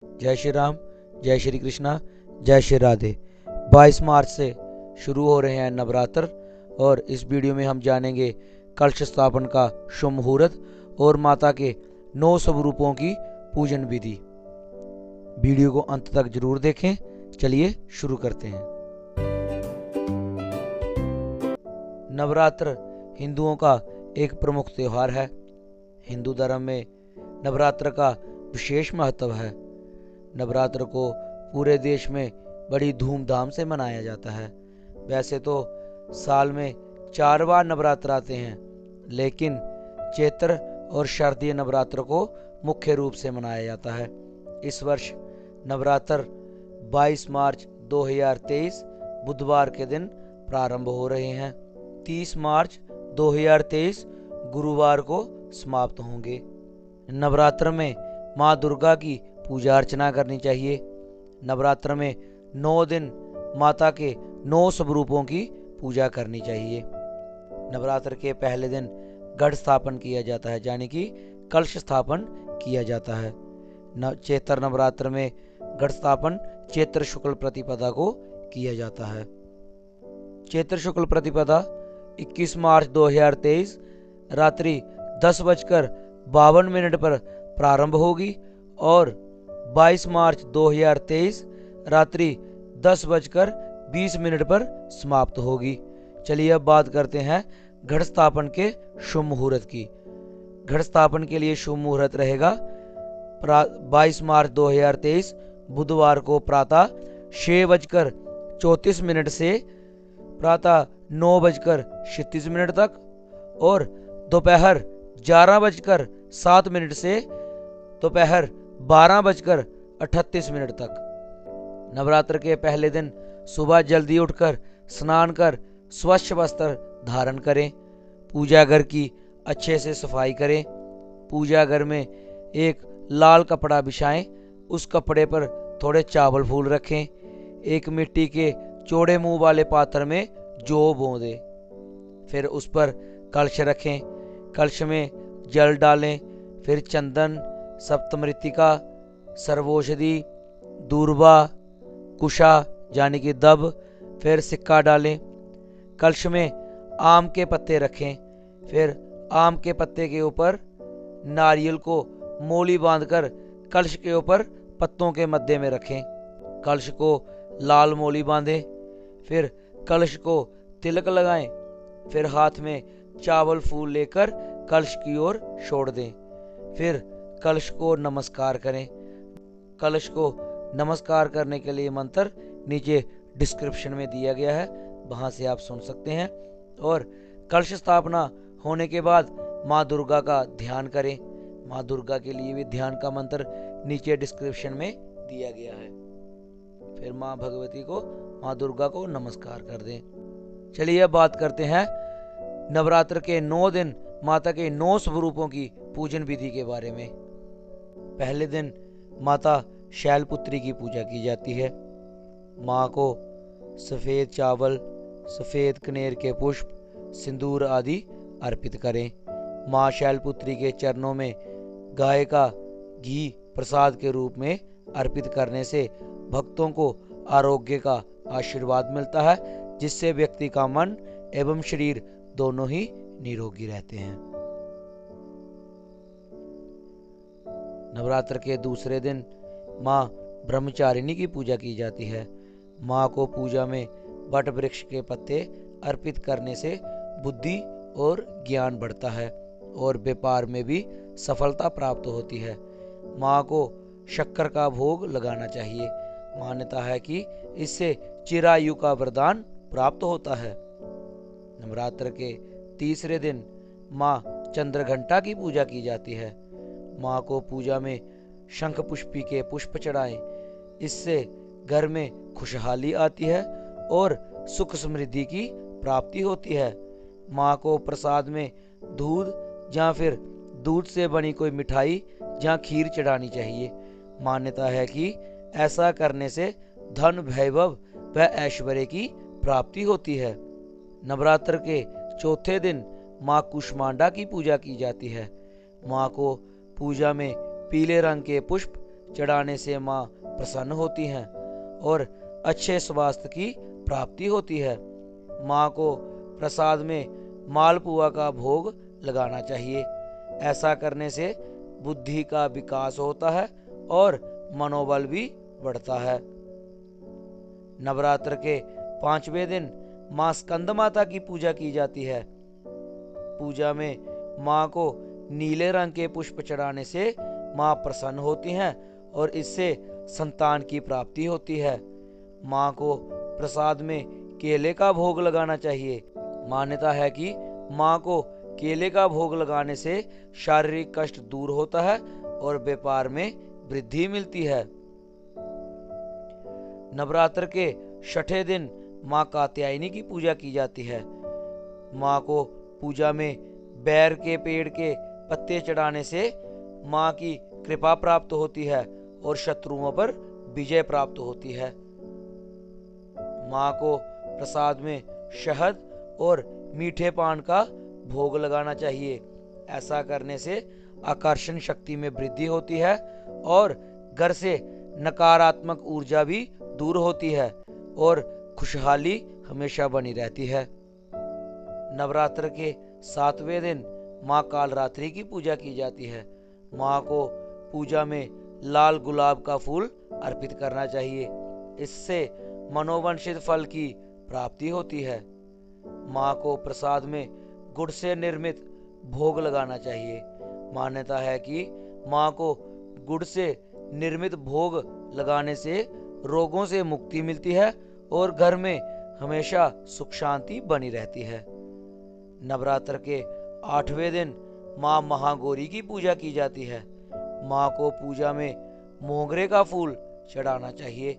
जय श्री राम, जय श्री कृष्णा, जय श्री राधे। 22 मार्च से शुरू हो रहे हैं नवरात्र और इस वीडियो में हम जानेंगे कलश स्थापन का शुभ मुहूर्त और माता के 9 स्वरूपों की पूजन विधि। वीडियो को अंत तक जरूर देखें। चलिए शुरू करते हैं। नवरात्र हिंदुओं का एक प्रमुख त्यौहार है। हिंदू धर्म में नवरात्र का विशेष महत्व है। नवरात्र को पूरे देश में बड़ी धूमधाम से मनाया जाता है। वैसे तो साल में 4 बार नवरात्र आते हैं, लेकिन चैत्र और शारदीय नवरात्र को मुख्य रूप से मनाया जाता है। इस वर्ष नवरात्र 22 मार्च 2023 बुधवार के दिन प्रारंभ हो रहे हैं। 30 मार्च 2023 गुरुवार को समाप्त होंगे। नवरात्र में माँ दुर्गा की पूजा अर्चना करनी चाहिए। नवरात्र में 9 दिन माता के 9 स्वरूपों की पूजा करनी चाहिए। नवरात्र के पहले दिन घट स्थापन किया जाता है, यानी कि कलश स्थापन किया जाता है। चैत्र नवरात्र में घट स्थापन चैत्र शुक्ल प्रतिपदा को किया जाता है। चैत्र शुक्ल प्रतिपदा 21 मार्च 2023 रात्रि 10:52 पर प्रारंभ होगी और 22 मार्च 2023 रात्रि 10:20 पर समाप्त होगी। चलिए अब बात करते हैं घट स्थापन के शुभ मुहूर्त की। घट स्थापन के लिए शुभ मुहूर्त रहेगा 22 मार्च 2023 बुधवार को प्रातः 6:34 से प्रातः 9:36 तक और दोपहर 11:07 से दोपहर 12:38 तक। नवरात्र के पहले दिन सुबह जल्दी उठकर स्नान कर स्वच्छ वस्त्र धारण करें। पूजा घर की अच्छे से सफाई करें। पूजा घर में एक लाल कपड़ा बिछाएं। उस कपड़े पर थोड़े चावल फूल रखें। एक मिट्टी के चौड़े मुंह वाले पात्र में जौ बो दें। फिर उस पर कलश रखें। कलश में जल डालें। फिर चंदन, सप्तमृत्तिका, सर्वौषधि, दूर्वा, कुशा यानी कि दब, फिर सिक्का डालें। कलश में आम के पत्ते रखें। फिर आम के पत्ते के ऊपर नारियल को मोली बांधकर कलश के ऊपर पत्तों के मध्य में रखें। कलश को लाल मोली बांधें। फिर कलश को तिलक लगाएं। फिर हाथ में चावल फूल लेकर कलश की ओर छोड़ दें। फिर कलश को नमस्कार करें। कलश को नमस्कार करने के लिए मंत्र नीचे डिस्क्रिप्शन में दिया गया है, वहां से आप सुन सकते हैं। और कलश स्थापना होने के बाद माँ दुर्गा का ध्यान करें। माँ दुर्गा के लिए भी ध्यान का मंत्र नीचे डिस्क्रिप्शन में दिया गया है। फिर माँ भगवती को, माँ दुर्गा को नमस्कार कर दें। चलिए अब बात करते हैं नवरात्र के 9 दिन माता के 9 स्वरूपों की पूजन विधि के बारे में। पहले दिन माता शैलपुत्री की पूजा की जाती है। माँ को सफ़ेद चावल, सफ़ेद कनेर के पुष्प, सिंदूर आदि अर्पित करें। माँ शैलपुत्री के चरणों में गाय का घी प्रसाद के रूप में अर्पित करने से भक्तों को आरोग्य का आशीर्वाद मिलता है, जिससे व्यक्ति का मन एवं शरीर दोनों ही निरोगी रहते हैं। नवरात्र के दूसरे दिन माँ ब्रह्मचारिणी की पूजा की जाती है। माँ को पूजा में वट वृक्ष के पत्ते अर्पित करने से बुद्धि और ज्ञान बढ़ता है और व्यापार में भी सफलता प्राप्त होती है। माँ को शक्कर का भोग लगाना चाहिए। मान्यता है कि इससे चिरायु का वरदान प्राप्त होता है। नवरात्र के तीसरे दिन माँ चंद्रघंटा की पूजा की जाती है। माँ को पूजा में शंख पुष्पी के पुष्प चढ़ाएं। इससे घर में खुशहाली आती है और सुख समृद्धि की प्राप्ति होती है। माँ को प्रसाद में दूध या फिर दूध से बनी कोई मिठाई या खीर चढ़ानी चाहिए। मान्यता है कि ऐसा करने से धन, वैभव व ऐश्वर्य की प्राप्ति होती है। नवरात्र के चौथे दिन माँ कुष्मांडा की पूजा की जाती है। माँ को पूजा में पीले रंग के पुष्प चढ़ाने से माँ प्रसन्न होती हैं और अच्छे स्वास्थ्य की प्राप्ति होती है। माँ को प्रसाद में मालपुआ का भोग लगाना चाहिए। ऐसा करने से बुद्धि का विकास होता है और मनोबल भी बढ़ता है। नवरात्र के 5वें दिन माँ स्कंद माता की पूजा की जाती है। पूजा में माँ को नीले रंग के पुष्प चढ़ाने से माँ प्रसन्न होती हैं और इससे संतान की प्राप्ति होती है। माँ को प्रसाद में केले का भोग लगाना चाहिए। मान्यता है कि माँ को केले का भोग लगाने से शारीरिक कष्ट दूर होता है और व्यापार में वृद्धि मिलती है। नवरात्र के 6ठे दिन माँ कात्यायनी की पूजा की जाती है। माँ को पूजा में बैर के पेड़ के पत्ते चढ़ाने से माँ की कृपा प्राप्त होती है और शत्रुओं पर विजय प्राप्त होती है। माँ को प्रसाद में शहद और मीठे पान का भोग लगाना चाहिए। ऐसा करने से आकर्षण शक्ति में वृद्धि होती है और घर से नकारात्मक ऊर्जा भी दूर होती है और खुशहाली हमेशा बनी रहती है। नवरात्र के 7वें दिन माँ कालरात्रि की पूजा की जाती है। माँ को पूजा में लाल गुलाब का फूल अर्पित करना चाहिए। इससे मनोवांछित फल की प्राप्ति होती है। माँ को प्रसाद में गुड़ से निर्मित भोग लगाना चाहिए। मान्यता है कि माँ को गुड़ से निर्मित भोग लगाने से रोगों से मुक्ति मिलती है और घर में हमेशा सुख शांति बनी रहती है। नवरात्र के 8वें दिन माँ महागौरी की पूजा की जाती है। माँ को पूजा में मोगरे का फूल चढ़ाना चाहिए।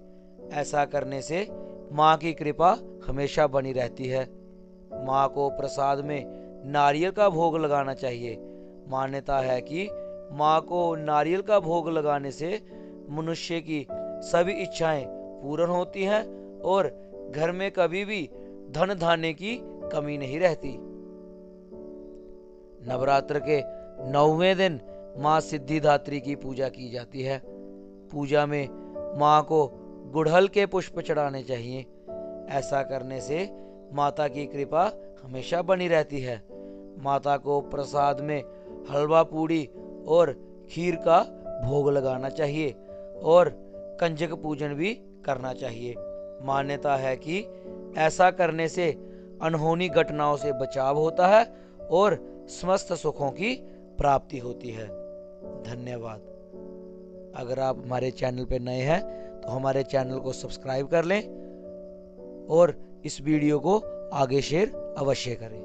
ऐसा करने से माँ की कृपा हमेशा बनी रहती है। माँ को प्रसाद में नारियल का भोग लगाना चाहिए। मान्यता है कि माँ को नारियल का भोग लगाने से मनुष्य की सभी इच्छाएं पूर्ण होती हैं और घर में कभी भी धन धान्य की कमी नहीं रहती। नवरात्र के 9वें दिन माँ सिद्धिदात्री की पूजा की जाती है। पूजा में माँ को गुड़हल के पुष्प चढ़ाने चाहिए। ऐसा करने से माता की कृपा हमेशा बनी रहती है। माता को प्रसाद में हलवा पूड़ी और खीर का भोग लगाना चाहिए और कंजक पूजन भी करना चाहिए। मान्यता है कि ऐसा करने से अनहोनी घटनाओं से बचाव होता है और समस्त सुखों की प्राप्ति होती है। धन्यवाद। अगर आप हमारे चैनल पर नए हैं तो हमारे चैनल को सब्सक्राइब कर लें और इस वीडियो को आगे शेयर अवश्य करें।